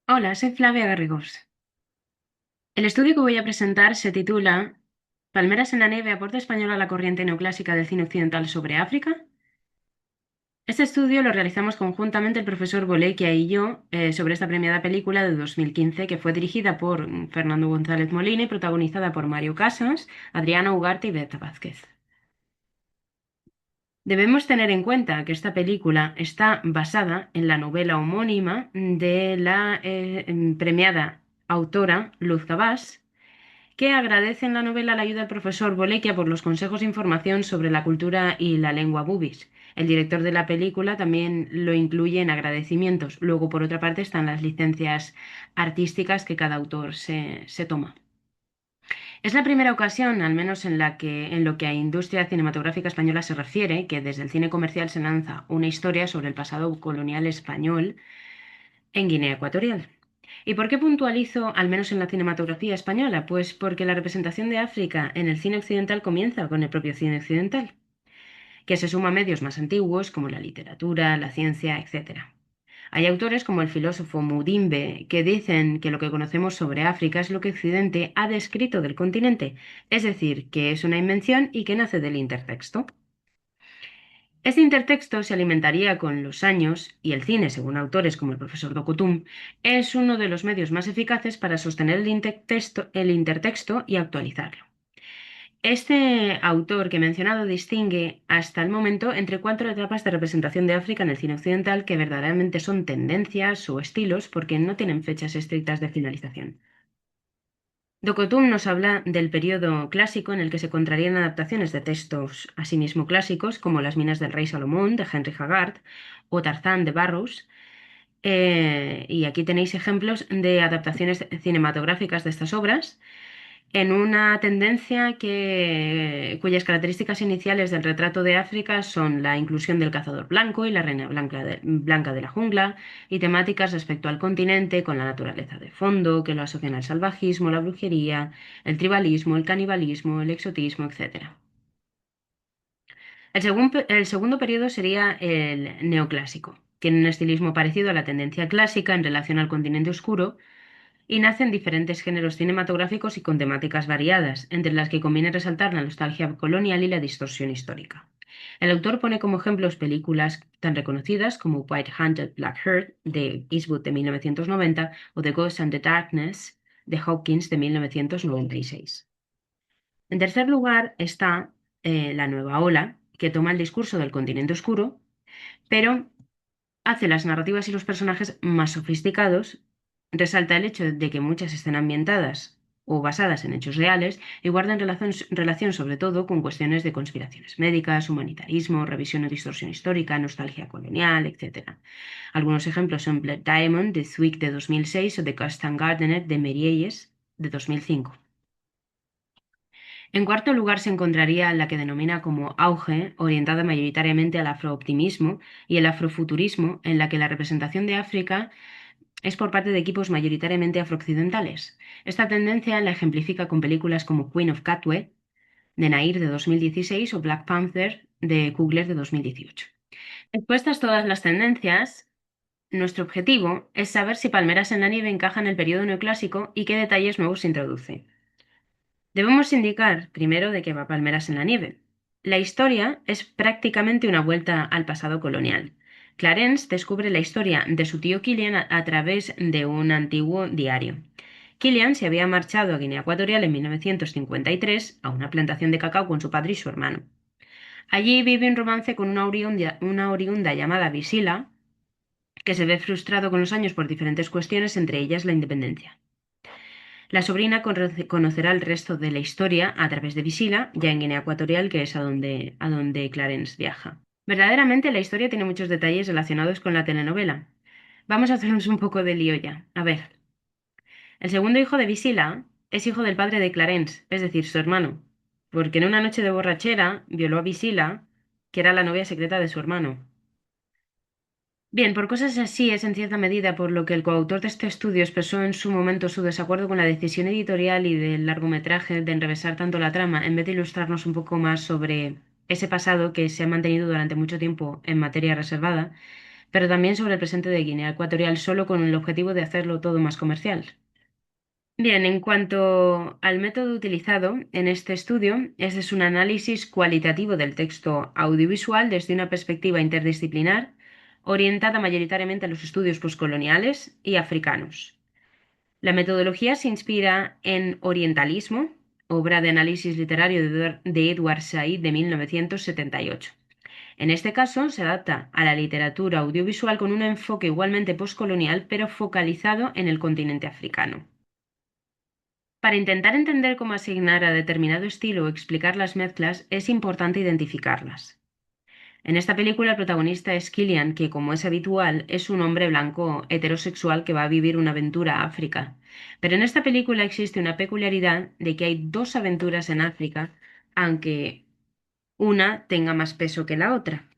Hola, soy Flavia Garrigós. El estudio que voy a presentar se titula ¿Palmeras en la nieve aporta español a la corriente neoclásica del cine occidental sobre África? Este estudio lo realizamos conjuntamente el profesor Bolequia y yo sobre esta premiada película de 2015 que fue dirigida por Fernando González Molina y protagonizada por Mario Casas, Adriana Ugarte y Berta Vázquez. Debemos tener en cuenta que esta película está basada en la novela homónima de la premiada autora Luz Cabás, que agradece en la novela la ayuda del profesor Bolequia por los consejos e información sobre la cultura y la lengua bubis. El director de la película también lo incluye en agradecimientos. Luego, por otra parte, están las licencias artísticas que cada autor se toma. Es la primera ocasión, al menos en lo que a industria cinematográfica española se refiere, que desde el cine comercial se lanza una historia sobre el pasado colonial español en Guinea Ecuatorial. ¿Y por qué puntualizo, al menos en la cinematografía española? Pues porque la representación de África en el cine occidental comienza con el propio cine occidental, que se suma a medios más antiguos como la literatura, la ciencia, etc. Hay autores como el filósofo Mudimbe que dicen que lo que conocemos sobre África es lo que Occidente ha descrito del continente, es decir, que es una invención y que nace del intertexto. Este intertexto se alimentaría con los años y el cine, según autores como el profesor Dokotum, es uno de los medios más eficaces para sostener el intertexto y actualizarlo. Este autor que he mencionado distingue hasta el momento entre cuatro etapas de representación de África en el cine occidental que verdaderamente son tendencias o estilos porque no tienen fechas estrictas de finalización. Dokotum nos habla del periodo clásico en el que se encontrarían adaptaciones de textos asimismo clásicos como Las minas del rey Salomón de Henry Haggard o Tarzán de Burroughs. Y aquí tenéis ejemplos de adaptaciones cinematográficas de estas obras en una tendencia cuyas características iniciales del retrato de África son la inclusión del cazador blanco y la reina blanca de la jungla, y temáticas respecto al continente con la naturaleza de fondo, que lo asocian al salvajismo, la brujería, el canibalismo, el exotismo, etc. El segundo periodo sería el neoclásico. Tiene un estilismo parecido a la tendencia clásica en relación al continente oscuro, y nacen diferentes géneros cinematográficos y con temáticas variadas, entre las que conviene resaltar la nostalgia colonial y la distorsión histórica. El autor pone como ejemplos películas tan reconocidas como White Hunted Black Heart de Eastwood de 1990 o The Ghost and the Darkness de Hawkins de 1996. En tercer lugar está La Nueva Ola, que toma el discurso del continente oscuro, pero hace las narrativas y los personajes más sofisticados, resalta el hecho de que muchas estén ambientadas o basadas en hechos reales y guardan relación sobre todo con cuestiones de conspiraciones médicas, humanitarismo, revisión o distorsión histórica, nostalgia colonial, etc. Algunos ejemplos son Blood Diamond de Zwick de 2006 o The Custom Gardener de Merieyes de 2005. En cuarto lugar se encontraría la que denomina como auge, orientada mayoritariamente al afrooptimismo y el afrofuturismo, en la que la representación de África es por parte de equipos mayoritariamente afrooccidentales. Esta tendencia la ejemplifica con películas como Queen of Katwe, de Nair de 2016 o Black Panther de Coogler de 2018. Expuestas todas las tendencias, nuestro objetivo es saber si Palmeras en la nieve encaja en el periodo neoclásico y qué detalles nuevos se introduce. Debemos indicar primero de qué va Palmeras en la nieve. La historia es prácticamente una vuelta al pasado colonial. Clarence descubre la historia de su tío Killian a través de un antiguo diario. Killian se había marchado a Guinea Ecuatorial en 1953 a una plantación de cacao con su padre y su hermano. Allí vive un romance con una oriunda llamada Visila, que se ve frustrado con los años por diferentes cuestiones, entre ellas la independencia. La sobrina conocerá el resto de la historia a través de Visila, ya en Guinea Ecuatorial, que es a donde Clarence viaja. Verdaderamente la historia tiene muchos detalles relacionados con la telenovela. Vamos a hacernos un poco de lío ya. A ver, el segundo hijo de Visila es hijo del padre de Clarence, es decir, su hermano, porque en una noche de borrachera violó a Visila, que era la novia secreta de su hermano. Bien, por cosas así es en cierta medida por lo que el coautor de este estudio expresó en su momento su desacuerdo con la decisión editorial y del largometraje de enrevesar tanto la trama, en vez de ilustrarnos un poco más sobre ese pasado que se ha mantenido durante mucho tiempo en materia reservada, pero también sobre el presente de Guinea Ecuatorial, solo con el objetivo de hacerlo todo más comercial. Bien, en cuanto al método utilizado en este estudio, este es un análisis cualitativo del texto audiovisual desde una perspectiva interdisciplinar, orientada mayoritariamente a los estudios postcoloniales y africanos. La metodología se inspira en Orientalismo, obra de análisis literario de Edward Said de 1978. En este caso, se adapta a la literatura audiovisual con un enfoque igualmente postcolonial, pero focalizado en el continente africano. Para intentar entender cómo asignar a determinado estilo o explicar las mezclas, es importante identificarlas. En esta película el protagonista es Killian, que como es habitual, es un hombre blanco heterosexual que va a vivir una aventura a África. Pero en esta película existe una peculiaridad de que hay dos aventuras en África, aunque una tenga más peso que la otra.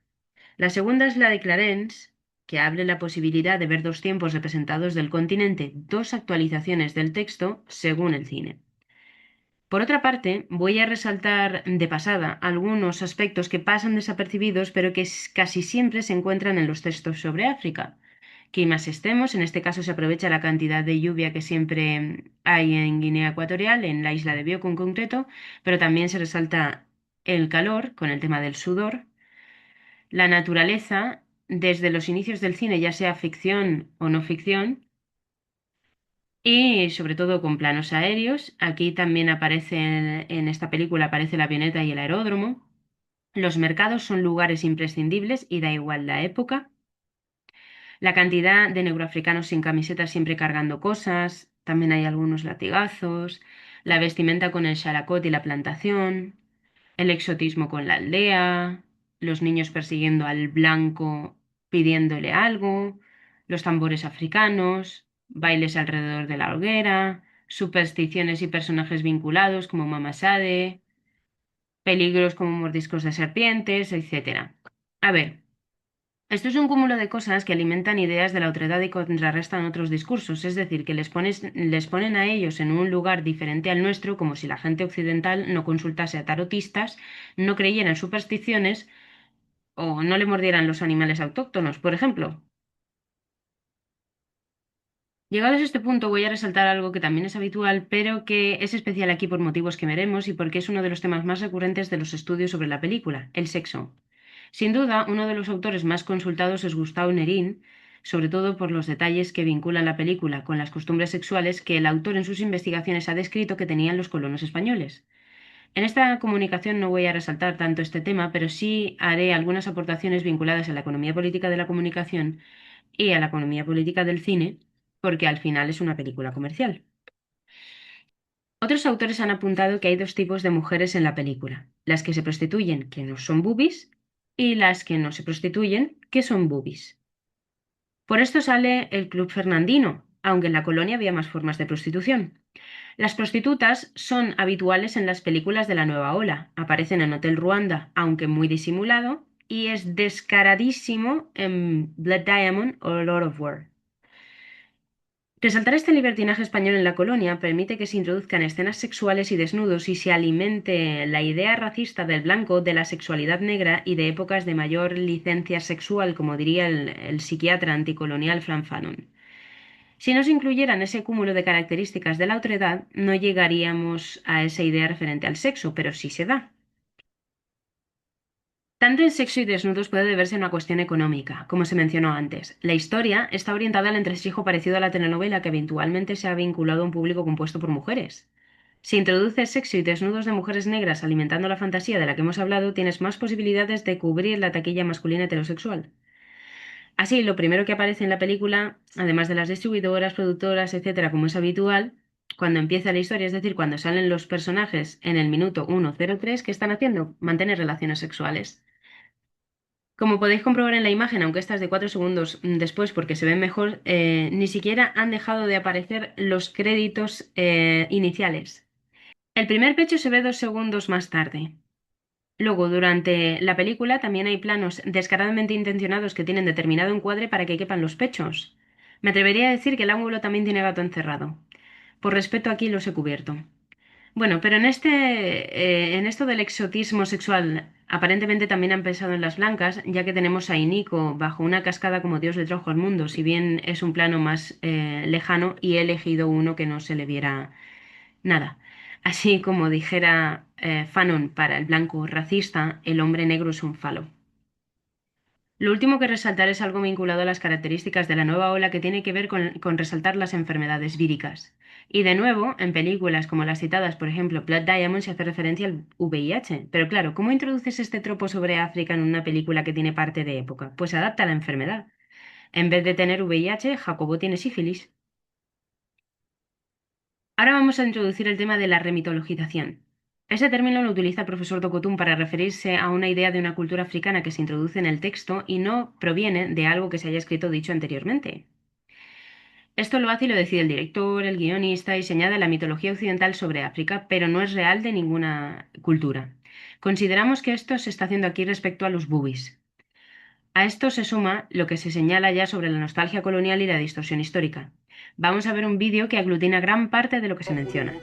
La segunda es la de Clarence, que abre la posibilidad de ver dos tiempos representados del continente, dos actualizaciones del texto según el cine. Por otra parte, voy a resaltar de pasada algunos aspectos que pasan desapercibidos, pero que casi siempre se encuentran en los textos sobre África. Climas extremos, en este caso se aprovecha la cantidad de lluvia que siempre hay en Guinea Ecuatorial, en la isla de Bioko en concreto, pero también se resalta el calor con el tema del sudor, la naturaleza, desde los inicios del cine, ya sea ficción o no ficción, y sobre todo con planos aéreos. Aquí también aparece, en esta película aparece la avioneta y el aeródromo. Los mercados son lugares imprescindibles y da igual la época. La cantidad de negroafricanos sin camiseta siempre cargando cosas. También hay algunos latigazos. La vestimenta con el characot y la plantación. El exotismo con la aldea. Los niños persiguiendo al blanco pidiéndole algo. Los tambores africanos. Bailes alrededor de la hoguera. Supersticiones y personajes vinculados como Mama Sade. Peligros como mordiscos de serpientes, etcétera. A ver. Esto es un cúmulo de cosas que alimentan ideas de la otredad y contrarrestan otros discursos, es decir, que les ponen a ellos en un lugar diferente al nuestro, como si la gente occidental no consultase a tarotistas, no creyera en supersticiones o no le mordieran los animales autóctonos, por ejemplo. Llegados a este punto voy a resaltar algo que también es habitual, pero que es especial aquí por motivos que veremos y porque es uno de los temas más recurrentes de los estudios sobre la película, el sexo. Sin duda, uno de los autores más consultados es Gustave Nérin, sobre todo por los detalles que vinculan la película con las costumbres sexuales que el autor en sus investigaciones ha descrito que tenían los colonos españoles. En esta comunicación no voy a resaltar tanto este tema, pero sí haré algunas aportaciones vinculadas a la economía política de la comunicación y a la economía política del cine, porque al final es una película comercial. Otros autores han apuntado que hay dos tipos de mujeres en la película, las que se prostituyen, que no son boobies, y las que no se prostituyen, que son boobies. Por esto sale el Club Fernandino, aunque en la colonia había más formas de prostitución. Las prostitutas son habituales en las películas de la nueva ola, aparecen en Hotel Ruanda, aunque muy disimulado, y es descaradísimo en Blood Diamond o Lord of War. Resaltar este libertinaje español en la colonia permite que se introduzcan escenas sexuales y desnudos y se alimente la idea racista del blanco, de la sexualidad negra y de épocas de mayor licencia sexual, como diría el psiquiatra anticolonial Frank Fanon. Si no se incluyeran ese cúmulo de características de la otredad, no llegaríamos a esa idea referente al sexo, pero sí se da. Tanto en sexo y desnudos puede deberse a una cuestión económica, como se mencionó antes. La historia está orientada al entresijo parecido a la telenovela que eventualmente se ha vinculado a un público compuesto por mujeres. Si introduces sexo y desnudos de mujeres negras alimentando la fantasía de la que hemos hablado, tienes más posibilidades de cubrir la taquilla masculina heterosexual. Así, lo primero que aparece en la película, además de las distribuidoras, productoras, etcétera, como es habitual, cuando empieza la historia, es decir, cuando salen los personajes en el minuto 1:03, ¿qué están haciendo? Mantener relaciones sexuales. Como podéis comprobar en la imagen, aunque esta es de 4 segundos después porque se ven mejor, ni siquiera han dejado de aparecer los créditos iniciales. El primer pecho se ve 2 segundos más tarde. Luego, durante la película también hay planos descaradamente intencionados que tienen determinado encuadre para que quepan los pechos. Me atrevería a decir que el ángulo también tiene gato encerrado. Por respeto aquí los he cubierto. Bueno, pero en esto del exotismo sexual Aparentemente también han pensado en las blancas, ya que tenemos a Inigo bajo una cascada como Dios le trajo al mundo, si bien es un plano más lejano y he elegido uno que no se le viera nada. Así como dijera Fanon para el blanco racista, el hombre negro es un falo. Lo último que resaltar es algo vinculado a las características de la nueva ola que tiene que ver con resaltar las enfermedades víricas. Y de nuevo, en películas como las citadas, por ejemplo, Blood Diamond se hace referencia al VIH. Pero claro, ¿cómo introduces este tropo sobre África en una película que tiene parte de época? Pues adapta la enfermedad. En vez de tener VIH, Jacobo tiene sífilis. Ahora vamos a introducir el tema de la remitologización. Ese término lo utiliza el profesor Tokotum para referirse a una idea de una cultura africana que se introduce en el texto y no proviene de algo que se haya escrito o dicho anteriormente. Esto lo hace y lo decide el director, el guionista y se añade la mitología occidental sobre África, pero no es real de ninguna cultura. Consideramos que esto se está haciendo aquí respecto a los bubis. A esto se suma lo que se señala ya sobre la nostalgia colonial y la distorsión histórica. Vamos a ver un vídeo que aglutina gran parte de lo que se menciona. Le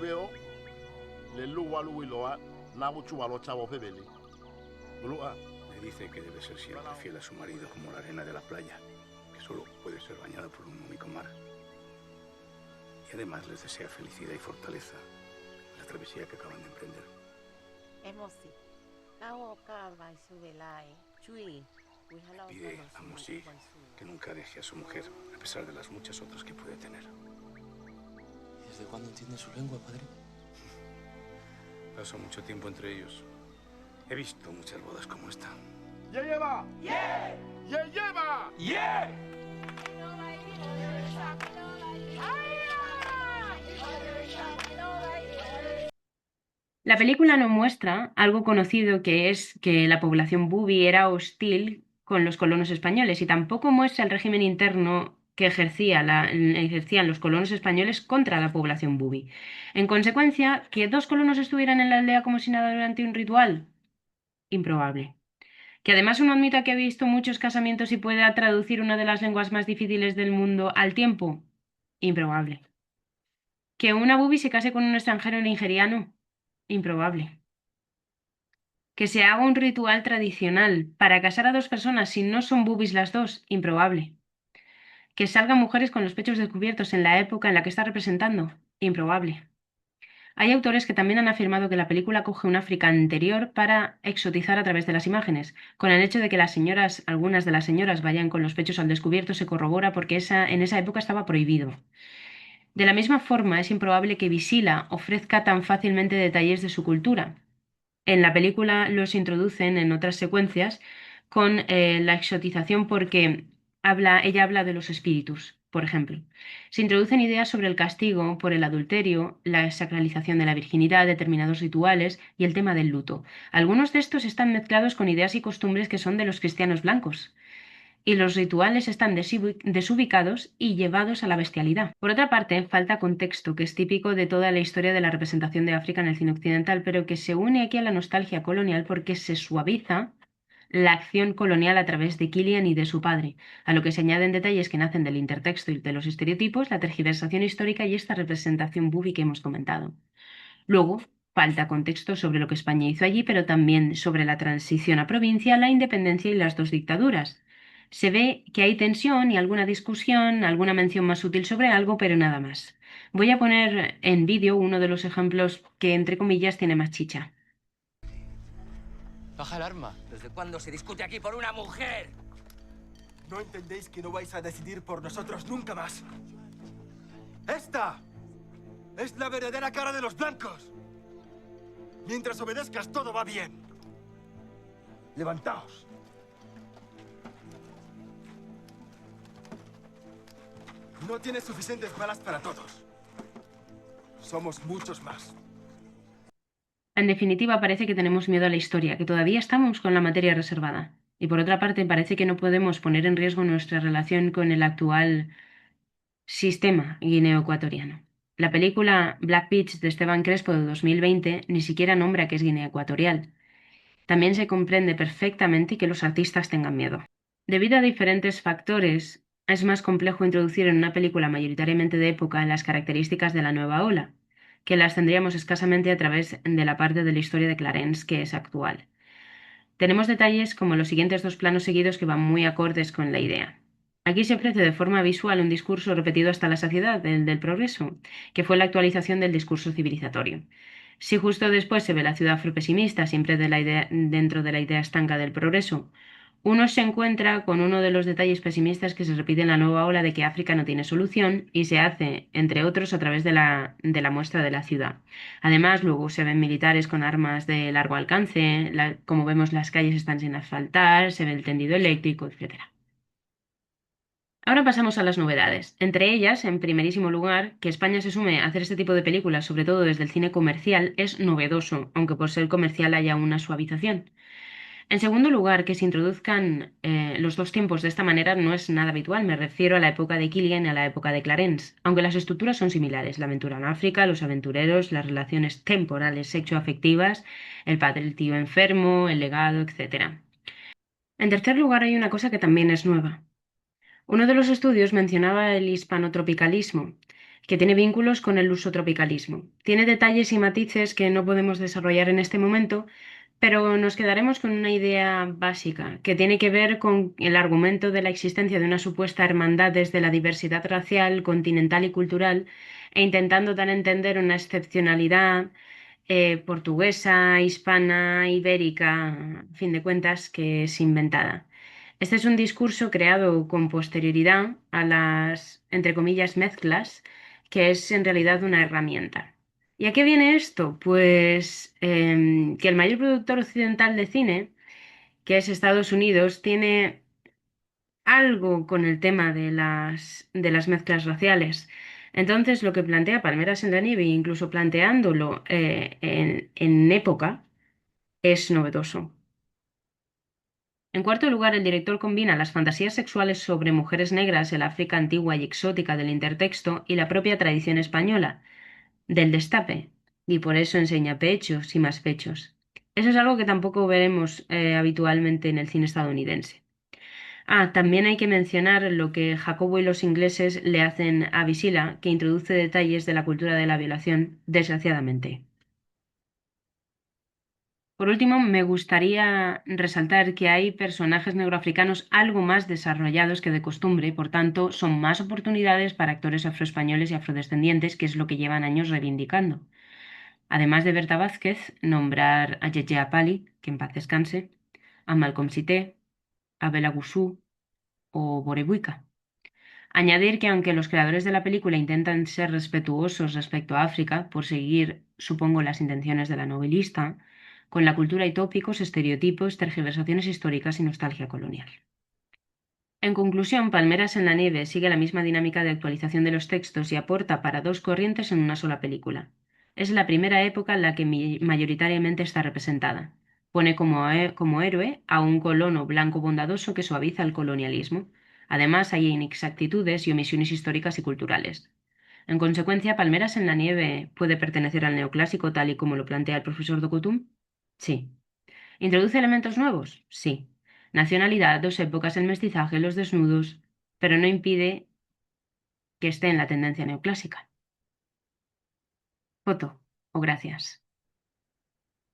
dice que debe ser siempre fiel a su marido como la arena de la playa, que solo puede ser bañada por un único mar. Y además les desea felicidad y fortaleza en la travesía que acaban de emprender. Pide a Musi que nunca deje a su mujer, a pesar de las muchas otras que puede tener. ¿Y desde cuándo entiende su lengua, padre? Paso mucho tiempo entre ellos. He visto muchas bodas como esta. ¡Ya lleva! ¡Yeah! ¡Ya lleva! ¡Yeah! La película no muestra algo conocido que es que la población bubi era hostil con los colonos españoles y tampoco muestra el régimen interno que ejercían los colonos españoles contra la población bubi. En consecuencia, que dos colonos estuvieran en la aldea como si nada durante un ritual, improbable. Que además uno admita que ha visto muchos casamientos y pueda traducir una de las lenguas más difíciles del mundo al tiempo, improbable. Que una bubi se case con un extranjero nigeriano, improbable. Que se haga un ritual tradicional para casar a dos personas si no son bubis las dos, improbable. Que salgan mujeres con los pechos descubiertos en la época en la que está representando, improbable. Hay autores que también han afirmado que la película coge un África anterior para exotizar a través de las imágenes. Con el hecho de que algunas de las señoras vayan con los pechos al descubierto se corrobora porque en esa época estaba prohibido. De la misma forma, es improbable que Visila ofrezca tan fácilmente detalles de su cultura. En la película los introducen en otras secuencias con la exotización porque ella habla de los espíritus, por ejemplo. Se introducen ideas sobre el castigo por el adulterio, la sacralización de la virginidad, determinados rituales y el tema del luto. Algunos de estos están mezclados con ideas y costumbres que son de los cristianos blancos y los rituales están desubicados y llevados a la bestialidad. Por otra parte, falta contexto, que es típico de toda la historia de la representación de África en el cine occidental, pero que se une aquí a la nostalgia colonial porque se suaviza la acción colonial a través de Killian y de su padre, a lo que se añaden detalles que nacen del intertexto y de los estereotipos, la tergiversación histórica y esta representación bubi que hemos comentado. Luego, falta contexto sobre lo que España hizo allí, pero también sobre la transición a provincia, la independencia y las dos dictaduras. Se ve que hay tensión y alguna discusión, alguna mención más sutil sobre algo, pero nada más. Voy a poner en vídeo uno de los ejemplos que, entre comillas, tiene más chicha. Baja el arma. ¿Desde cuándo se discute aquí por una mujer? ¿No entendéis que no vais a decidir por nosotros nunca más? ¡Esta es la verdadera cara de los blancos! Mientras obedezcas, todo va bien. Levantaos. No tienes suficientes balas para todos. Somos muchos más. En definitiva, parece que tenemos miedo a la historia, que todavía estamos con la materia reservada. Y por otra parte, parece que no podemos poner en riesgo nuestra relación con el actual sistema guineo-ecuatoriano. La película Black Beach de Esteban Crespo de 2020 ni siquiera nombra que es Guinea Ecuatorial. También se comprende perfectamente que los artistas tengan miedo. Debido a diferentes factores, es más complejo introducir en una película mayoritariamente de época las características de la nueva ola, que las tendríamos escasamente a través de la parte de la historia de Clarence que es actual. Tenemos detalles como los siguientes dos planos seguidos que van muy acordes con la idea. Aquí se ofrece de forma visual un discurso repetido hasta la saciedad, el del progreso, que fue la actualización del discurso civilizatorio. Si justo después se ve la ciudad afropesimista, siempre dentro de la idea estanca del progreso, uno se encuentra con uno de los detalles pesimistas que se repite en la nueva ola de que África no tiene solución y se hace, entre otros, a través de la muestra de la ciudad. Además, luego se ven militares con armas de largo alcance, como vemos las calles están sin asfaltar, se ve el tendido eléctrico, etcétera. Ahora pasamos a las novedades. Entre ellas, en primerísimo lugar, que España se sume a hacer este tipo de películas, sobre todo desde el cine comercial, es novedoso, aunque por ser comercial haya una suavización. En segundo lugar, que se introduzcan los dos tiempos de esta manera no es nada habitual. Me refiero a la época de Killian y a la época de Clarence, aunque las estructuras son similares. La aventura en África, los aventureros, las relaciones temporales sexoafectivas, el padre del tío enfermo, el legado, etc. En tercer lugar, hay una cosa que también es nueva. Uno de los estudios mencionaba el hispanotropicalismo, que tiene vínculos con el lusotropicalismo. Tiene detalles y matices que no podemos desarrollar en este momento, pero nos quedaremos con una idea básica, que tiene que ver con el argumento de la existencia de una supuesta hermandad desde la diversidad racial, continental y cultural, e intentando dar a entender una excepcionalidad portuguesa, hispana, ibérica, a fin de cuentas, que es inventada. Este es un discurso creado con posterioridad a las, entre comillas, mezclas, que es en realidad una herramienta. ¿Y a qué viene esto? Pues que el mayor productor occidental de cine, que es Estados Unidos, tiene algo con el tema de las mezclas raciales. Entonces, lo que plantea Palmeras en la nieve, incluso planteándolo en época, es novedoso. En cuarto lugar, el director combina las fantasías sexuales sobre mujeres negras, el África antigua y exótica del intertexto y la propia tradición española, del destape, y por eso enseña pechos y más pechos. Eso es algo que tampoco veremos habitualmente en el cine estadounidense. También hay que mencionar lo que Jacobo y los ingleses le hacen a Visila, que introduce detalles de la cultura de la violación, desgraciadamente. Por último, me gustaría resaltar que hay personajes negroafricanos algo más desarrollados que de costumbre, por tanto, son más oportunidades para actores afroespañoles y afrodescendientes, que es lo que llevan años reivindicando. Además de Berta Vázquez, nombrar a Yeye Apali, que en paz descanse, a Malcolm Sité, a Bela Gusú o Borebuika. Añadir que aunque los creadores de la película intentan ser respetuosos respecto a África, por seguir, supongo, las intenciones de la novelista, con la cultura hay tópicos, estereotipos, tergiversaciones históricas y nostalgia colonial. En conclusión, Palmeras en la nieve sigue la misma dinámica de actualización de los textos y aporta para dos corrientes en una sola película. Es la primera época en la que mayoritariamente está representada. Pone como héroe a un colono blanco bondadoso que suaviza el colonialismo. Además, hay inexactitudes y omisiones históricas y culturales. En consecuencia, Palmeras en la nieve puede pertenecer al neoclásico tal y como lo plantea el profesor Docotum. Sí. ¿Introduce elementos nuevos? Sí. Nacionalidad, dos épocas, el mestizaje, los desnudos, pero no impide que esté en la tendencia neoclásica. Foto o gracias.